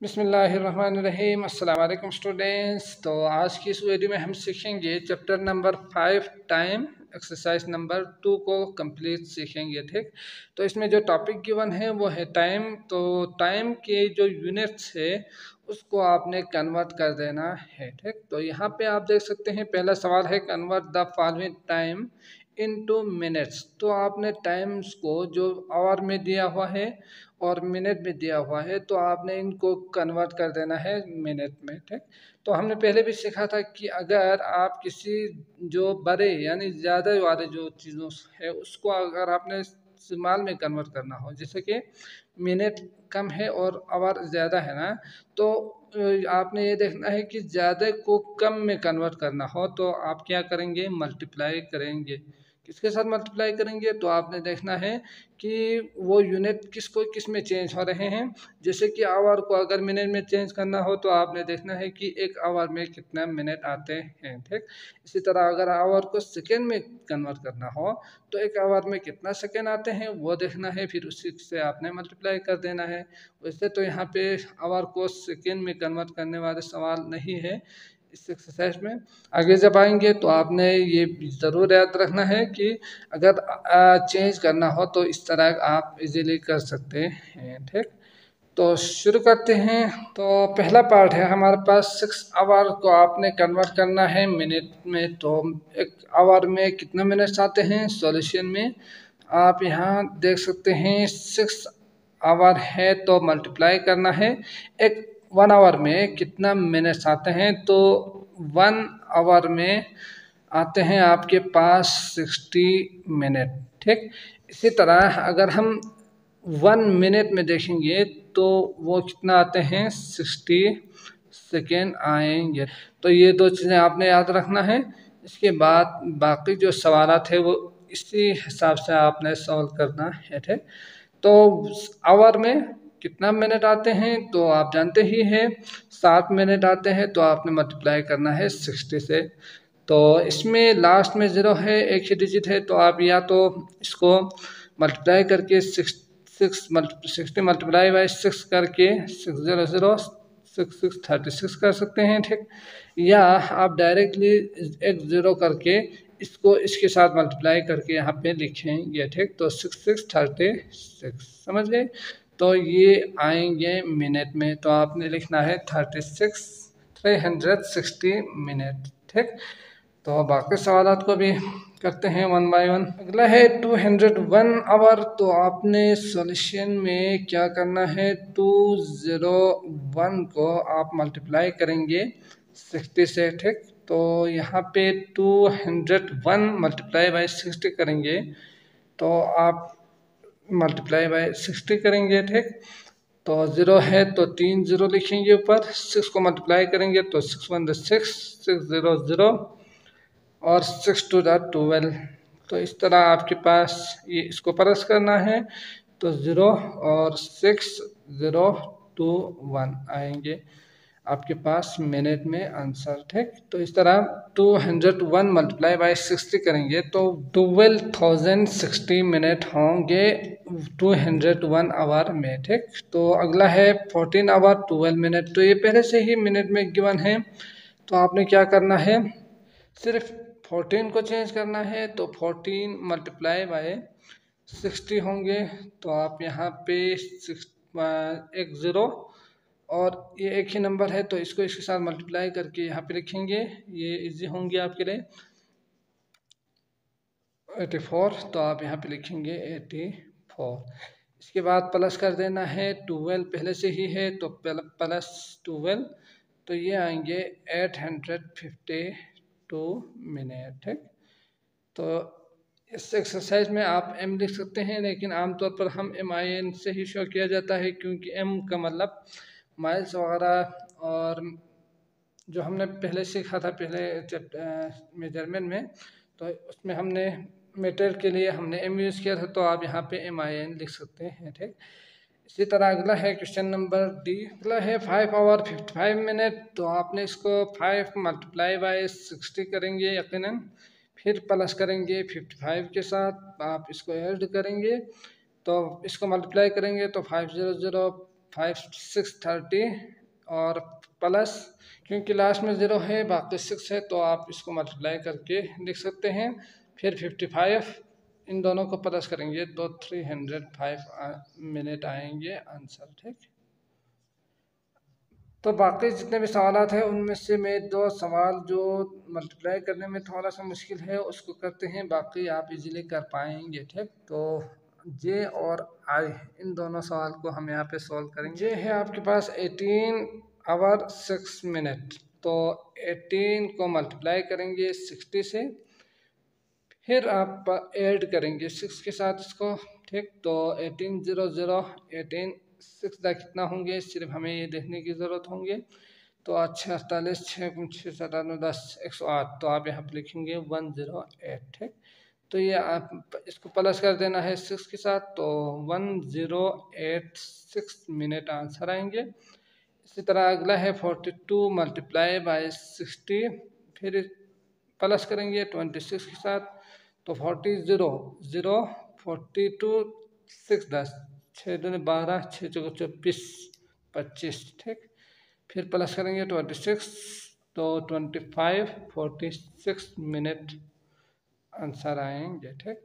बिस्मिल्लाहिर्रहमानिर्रहीम। अस्सलाम वालेकुम स्टूडेंट्स। तो आज की इस वीडियो में हम सीखेंगे chapter number 5 time exercise number 2 को कंप्लीट सीखेंगे। ठीक, तो इसमें जो टॉपिक गिवन है वो है टाइम। तो टाइम के जो यूनिट्स है उसको आपने कन्वर्ट कर देना है। ठीक, तो यहाँ पे आप देख सकते हैं पहला सवाल है convert the following time into minutes. तो आपने टाइम्स को जो आवर में दिया हुआ है और मिनट में दिया हुआ है तो आपने इनको कन्वर्ट कर देना है मिनट में। ठीक, तो हमने पहले भी सीखा था कि अगर आप किसी जो बड़े यानी ज़्यादा वाले जो चीज़ों है उसको अगर आपने इस्तेमाल में कन्वर्ट करना हो, जैसे कि मिनट कम है और आवर ज़्यादा है ना, तो आपने ये देखना है कि ज़्यादा को कम में कन्वर्ट करना हो तो आप क्या करेंगे, मल्टीप्लाई करेंगे। किसके साथ मल्टीप्लाई करेंगे, तो आपने देखना है कि वो यूनिट किसको किस में चेंज हो रहे हैं। जैसे कि आवर को अगर मिनट में चेंज करना हो तो आपने देखना है कि एक आवर में कितना मिनट आते हैं। ठीक, इसी तरह अगर आवर को सेकेंड में कन्वर्ट करना हो तो एक आवर में कितना सेकेंड आते हैं वो देखना है, फिर उसी से आपने मल्टीप्लाई कर देना है। वैसे तो यहाँ पे आवर को सेकेंड में कन्वर्ट करने वाले सवाल नहीं है इस एक्सरसाइज में। आगे जब आएंगे तो आपने ये ज़रूर याद रखना है कि अगर चेंज करना हो तो इस तरह आप इजीली कर सकते हैं। ठीक, तो शुरू करते हैं। तो पहला पार्ट है हमारे पास 6 आवर को आपने कन्वर्ट करना है मिनट में। तो एक आवर में कितना मिनट्स आते हैं, सॉल्यूशन में आप यहाँ देख सकते हैं 6 आवर है तो मल्टीप्लाई करना है। एक 1 आवर में कितना मिनट्स आते हैं, तो 1 आवर में आते हैं आपके पास 60 मिनट। ठीक, इसी तरह अगर हम 1 मिनट में देखेंगे तो वो कितना आते हैं, 60 सेकेंड आएंगे। तो ये दो चीज़ें आपने याद रखना है। इसके बाद बाकी जो सवाल थे वो इसी हिसाब से आपने सॉल्व करना है। ठीक, तो आवर में कितना मिनट आते हैं तो आप जानते ही हैं 7 मिनट आते हैं, तो आपने मल्टीप्लाई करना है 60 से। तो इसमें लास्ट में ज़ीरो है, एक ही डिजिट है, तो आप या तो इसको मल्टीप्लाई करके 60 मल्टीप्लाई बाई 6 करके 600 6636 कर सकते हैं। ठीक, या आप डायरेक्टली एक ज़ीरो करके इसको इसके साथ मल्टीप्लाई करके यहाँ पे लिखेंगे। ठीक, तो 6636 समझ गए। तो ये आएंगे मिनट में, तो आपने लिखना है 360 मिनट। ठीक, तो बाकी सवाल को भी करते हैं वन बाय वन। अगला है 201 आवर। तो आपने सॉल्यूशन में क्या करना है, 201 को आप मल्टीप्लाई करेंगे 60 से। ठीक, तो यहाँ पे 201 मल्टीप्लाई बाई 60 करेंगे तो आप मल्टीप्लाई बाई 60 करेंगे। ठीक, तो ज़ीरो है तो 3 ज़ीरो लिखेंगे ऊपर, 6 को मल्टीप्लाई करेंगे तो 6 1 6 6 0 0 और 6 2 12। तो इस तरह आपके पास ये इसको प्लस करना है तो 0 और 6 0 2 1 आएंगे आपके पास मिनट में आंसर। ठीक, तो इस तरह 201 मल्टीप्लाई बाई 60 करेंगे तो 12,060 मिनट होंगे 201 आवर में। ठीक, तो अगला है 14 आवर 12 मिनट। तो ये पहले से ही मिनट में गिवन है, तो आपने क्या करना है, सिर्फ 14 को चेंज करना है। तो 14 मल्टीप्लाई बाय 60 होंगे, तो आप यहाँ पे एक ज़ीरो और ये एक ही नंबर है तो इसको इसके साथ मल्टीप्लाई करके यहाँ पे लिखेंगे, ये इजी होंगे आपके लिए। 84, तो आप यहाँ पे लिखेंगे 84। इसके बाद प्लस कर देना है, 12 पहले से ही है तो प्लस 12, तो ये आएंगे 852 मिनट। ठीक, तो इस एक्सरसाइज में आप m लिख सकते हैं, लेकिन आमतौर पर हम MIN से ही शो किया जाता है क्योंकि m का मतलब माइल्स वगैरह। और जो हमने पहले सीखा था पहले मेजरमेंट में, तो उसमें हमने मीटर के लिए हमने m यूज़ किया था, तो आप यहाँ पे MIN लिख सकते हैं। ठीक, इसी तरह अगला है क्वेश्चन नंबर डी। अगला है 5 आवर 55 मिनट। तो आपने इसको 5 मल्टीप्लाई बाई 60 करेंगे यकीनन, फिर प्लस करेंगे 55 के साथ, आप इसको ऐड करेंगे तो इसको मल्टीप्लाई करेंगे तो 500 630 और प्लस, क्योंकि लास्ट में 0 है बाकी 6 है तो आप इसको मल्टीप्लाई करके लिख सकते हैं। फिर 55 इन दोनों को प्लस करेंगे तो 305 मिनट आएंगे आंसर। ठीक, तो बाकी जितने भी सवाल हैं उनमें से मैं 2 सवाल जो मल्टीप्लाई करने में थोड़ा सा मुश्किल है उसको करते हैं, बाकी आप इजीली कर पाएंगे। ठीक, तो जे और आई इन दोनों सवाल को हम यहाँ पे सॉल्व करेंगे। जे है आपके पास 18 आवर 6 मिनट, तो 18 को मल्टीप्लाई करेंगे 60 से, फिर आप ऐड करेंगे 6 के साथ इसको। ठीक, तो 18 0 0 18 6 कितना होंगे सिर्फ हमें ये देखने की ज़रूरत होंगे। तो 48 6 6 7 10 108, तो आप यहाँ पर लिखेंगे 108। ठीक, तो ये आप इसको प्लस कर देना है 6 के साथ, तो 1086 मिनट आंसर आएंगे। इसी तरह अगला है 42 मल्टीप्लाई बाई 60, फिर प्लस करेंगे 26 के साथ, तो 40 0 0 42 6 10 6 दूनी 12 6 चौके 24 25। ठीक, फिर प्लस करेंगे 26, तो 25 46 मिनट आंसर आएंगे। ठीक,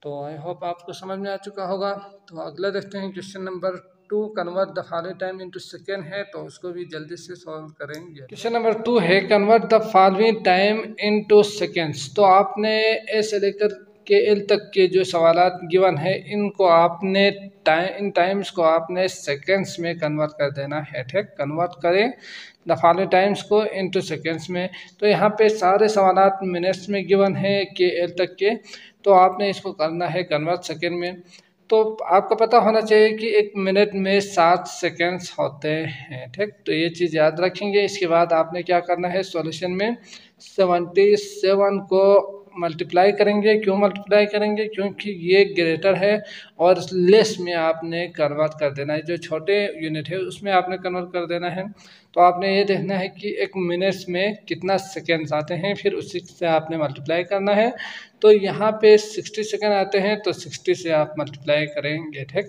तो आई होप आपको समझ में आ चुका होगा। तो अगला देखते हैं question number 2, convert the following time into second है, तो उसको भी जल्दी से सॉल्व करेंगे। क्वेश्चन नंबर 2 है convert the following time into seconds. तो आपने ए से लेकर के एल तक के जो सवालात गिवन है इनको आपने इन टाइम्स को आपने सेकेंड्स में कन्वर्ट कर देना है। ठीक, कन्वर्ट करें द फॉलोइंग टाइम्स को इनटू सेकेंड्स में। तो यहाँ पे सारे सवालात मिनट्स में गिवन है के एल तक के, तो आपने इसको करना है कन्वर्ट सेकेंड में। तो आपको पता होना चाहिए कि 1 मिनट में 7 सेकेंड्स होते हैं। ठीक, तो ये चीज़ याद रखेंगे। इसके बाद आपने क्या करना है, सॉल्यूशन में 77 को मल्टीप्लाई करेंगे। क्यों मल्टीप्लाई करेंगे, क्योंकि ये ग्रेटर है और लेस में आपने कन्वर्ट कर देना है। जो छोटे यूनिट है उसमें आपने कन्वर्ट कर देना है। तो आपने ये देखना है कि 1 मिनट में कितना सेकेंड्स आते हैं, फिर उसी से आपने मल्टीप्लाई करना है। तो यहाँ पे 60 सेकेंड आते हैं, तो 60 से आप मल्टीप्लाई करेंगे। ठीक,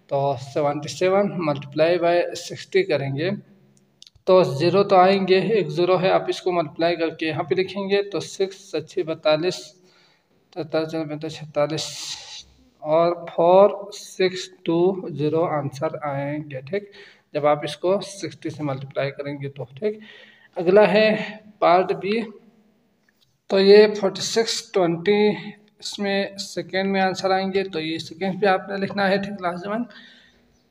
तो 77 मल्टीप्लाई बाय 60 करेंगे तो 0 तो आएंगे, 1 0 है, आप इसको मल्टीप्लाई करके यहाँ पे लिखेंगे तो 6 अच्छी 42 46 और 4 6 2 0 आंसर आएंगे। ठीक, जब आप इसको 60 से मल्टीप्लाई करेंगे तो। ठीक, अगला है पार्ट बी। तो ये 46 20 इसमें सेकेंड में आंसर आएंगे, तो ये सेकेंड पे आपने लिखना है। ठीक, लाजमन।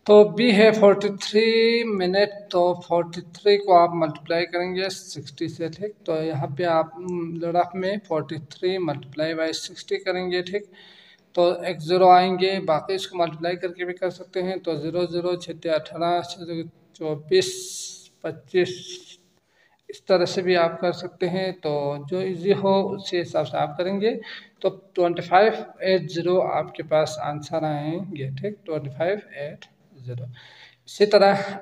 तो बी है 43 मिनट, तो 43 को आप मल्टीप्लाई करेंगे 60 से। ठीक, तो यहाँ पे आप लड़ाफ में 43 मल्टीप्लाई बाई 60 करेंगे। ठीक, तो 1 0 आएंगे, बाकी इसको मल्टीप्लाई करके भी कर सकते हैं। तो 0 0 6 18 6 24 25 इस तरह से भी आप कर सकते हैं। तो जो इजी हो उसी हिसाब से आप करेंगे। तो 2580 आपके पास आंसर आएंगे। ठीक, 2580। इसी तरह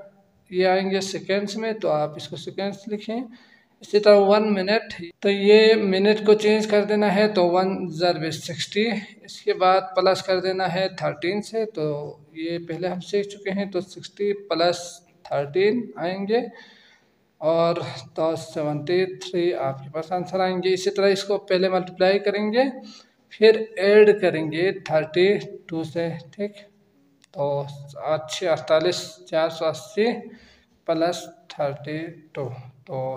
ये आएंगे सेकेंड्स में, तो आप इसको सेकेंड्स लिखें। इसी तरह 1 मिनट, तो ये मिनट को चेंज कर देना है, तो 1 ज़रब 60। इसके बाद प्लस कर देना है 13 से, तो ये पहले हम सीख चुके हैं। तो 60 प्लस 13 आएंगे और तो 73 आपके पास आंसर आएंगे। इसी तरह इसको पहले मल्टीप्लाई करेंगे, फिर ऐड करेंगे 32 से। ठीक, तो 48 480 प्लस 32, तो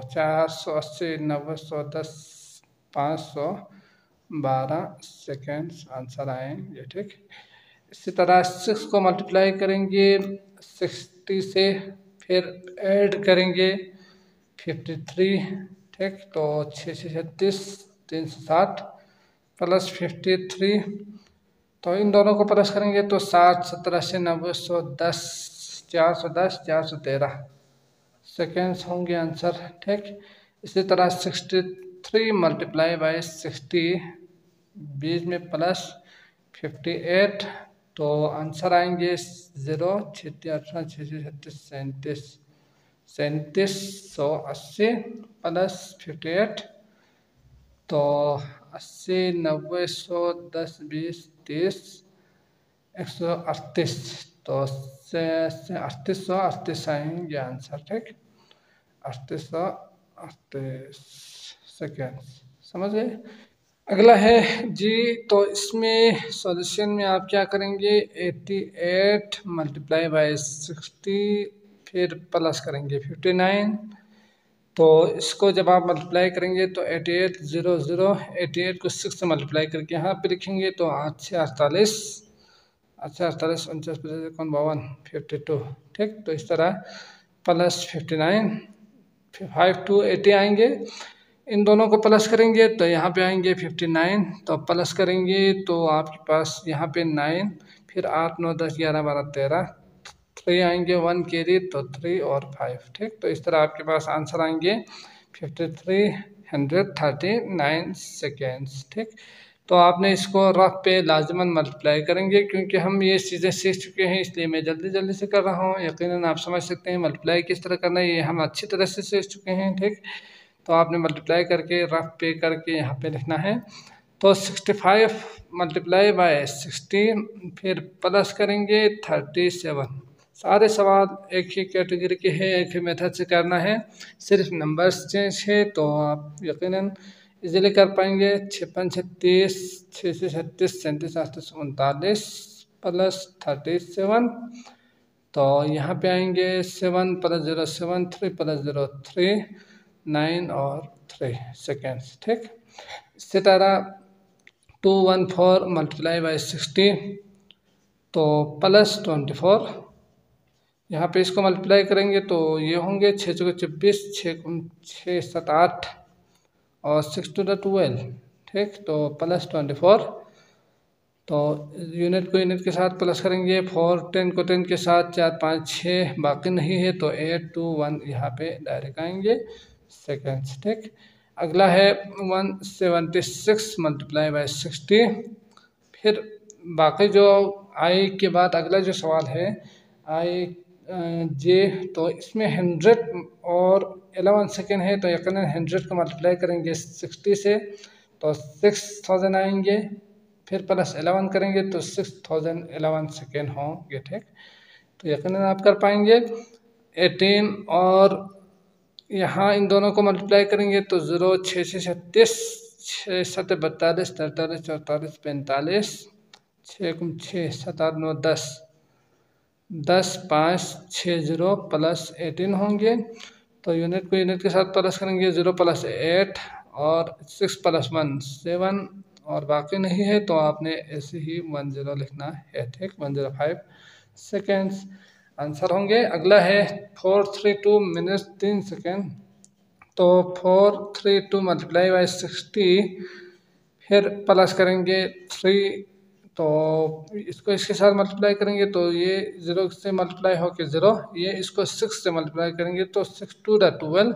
480 910 512 सेकेंड्स आंसर आएंगे। ठीक, इसी तरह 6 को मल्टीप्लाई करेंगे 60 से, फिर ऐड करेंगे 53। ठीक, तो 6 36 360 प्लस 53, तो इन दोनों को प्लस करेंगे तो 60 17 80 90 110 410 413 सेकेंड्स होंगे आंसर। ठीक, इसी तरह 63 मल्टीप्लाई बाई 60 बीच में प्लस 58, तो आंसर आएंगे 0 6 18 6 36 3780 प्लस 58, तो 80 90 110 20 30 138, तो 3838 आएंगे आंसर, ठीक, 3838 सेकेंड, समझ गए। अगला है जी, तो इसमें सॉल्यूशन में आप क्या करेंगे, 88 मल्टीप्लाई बाई 60 फिर प्लस करेंगे 59। तो इसको जब आप मल्टीप्लाई करेंगे तो 8800 को 6 से मल्टीप्लाई करके यहाँ पे लिखेंगे तो 8 से 48 49 52, ठीक। तो इस तरह प्लस 59 5 to 80 आएंगे। इन दोनों को प्लस करेंगे तो यहाँ पे आएंगे 59, तो प्लस करेंगे तो आपके पास यहाँ पे 9, फिर 8 9 10 11 12 13 3 आएंगे, 1 कैरी तो 3 और 5, ठीक। तो इस तरह आपके पास आंसर आएंगे 5339 सेकेंड्स, ठीक। तो आपने इसको रफ पे लाजमन मल्टीप्लाई करेंगे, क्योंकि हम ये चीज़ें सीख चुके हैं इसलिए मैं जल्दी जल्दी से कर रहा हूँ। यकीनन आप समझ सकते हैं मल्टीप्लाई किस तरह करना है, ये हम अच्छी तरह से सीख चुके हैं, ठीक। तो आपने मल्टीप्लाई करके रफ पे करके यहाँ पे लिखना है। तो 65 मल्टीप्लाई बाय 60 फिर प्लस करेंगे 37। सारे सवाल एक ही कैटेगरी के हैं, एक ही मेथड से करना है, सिर्फ नंबर्स चेंज है। तो आप यकीनन इजीली कर पाएंगे। 56 36 6 36 37 38 39 प्लस 37। तो यहाँ पे आएंगे 7 प्लस 0 7 3 प्लस 0 3 9 और 3 सेकेंड्स, ठीक। इसी तरह 214 मल्टीप्लाई बाई 60 तो प्लस 24। यहाँ पे इसको मल्टीप्लाई करेंगे तो ये होंगे 6 चौके 24 6 7 8 और 6 to the 12, ठीक। तो प्लस 24। तो यूनिट को यूनिट के साथ प्लस करेंगे, 4 10 को 10 के साथ 4 5 6 बाकी नहीं है तो 8 2 1 यहाँ पे डायरेक्ट आएंगे सेकेंड्स, ठीक। अगला है 176 मल्टीप्लाई बाई 60। फिर बाकी जो आई के बाद अगला जो सवाल है आई जे, तो इसमें 100 और 11 सेकेंड है, तो यकीनन 100 को मल्टीप्लाई करेंगे 60 से तो 6000 आएंगे, फिर प्लस 11 करेंगे तो 6011 सेकेंड होंगे, ठीक। तो यकीनन आप कर पाएंगे। 18 और यहाँ इन दोनों को मल्टीप्लाई करेंगे तो 0 6 6 36 6 7 42 43 44 45 6 6 7 8 9 10 10 5 6 0 प्लस 18 होंगे। तो यूनिट को यूनिट के साथ प्लस करेंगे 0 प्लस 8 और 6 प्लस 1 7 और बाकी नहीं है तो आपने ऐसे ही 10 लिखना है, ठीक। 105 सेकेंड्स आंसर होंगे। अगला है 432 मिनट 3 सेकेंड। तो 432 मल्टीप्लाई बाई 60 फिर प्लस करेंगे 3, तो इसको इसके साथ मल्टीप्लाई करेंगे तो ये 0 से मल्टीप्लाई होके 0, ये इसको 6 से मल्टीप्लाई करेंगे तो 6 2 12।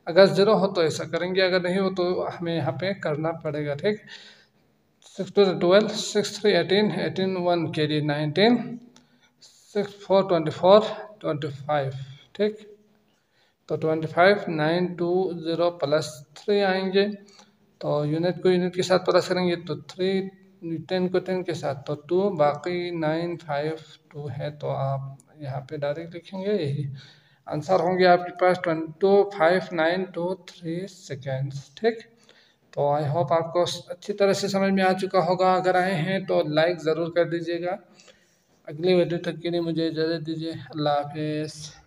अगर 0 हो तो ऐसा करेंगे, अगर नहीं हो तो हमें यहाँ पे करना पड़ेगा, ठीक। 6 2 12 6 3 18 18 1 कैरी 19 6 4 24 25, ठीक। तो 25 9 2 0 प्लस 3 आएंगे। तो यूनिट को यूनिट के साथ प्लस करेंगे तो 3 10 को 10 के साथ तो 2 बाकी 9 5 2 है, तो आप यहाँ पे डायरेक्ट लिखेंगे, यही आंसर होंगे आपके पास 25923 सेकेंड्स, ठीक। तो आई होप आपको अच्छी तरह से समझ में आ चुका होगा। अगर आए हैं तो लाइक ज़रूर कर दीजिएगा। अगली वीडियो तक के लिए मुझे इजाज़त दीजिए। अल्लाह हाफिज़।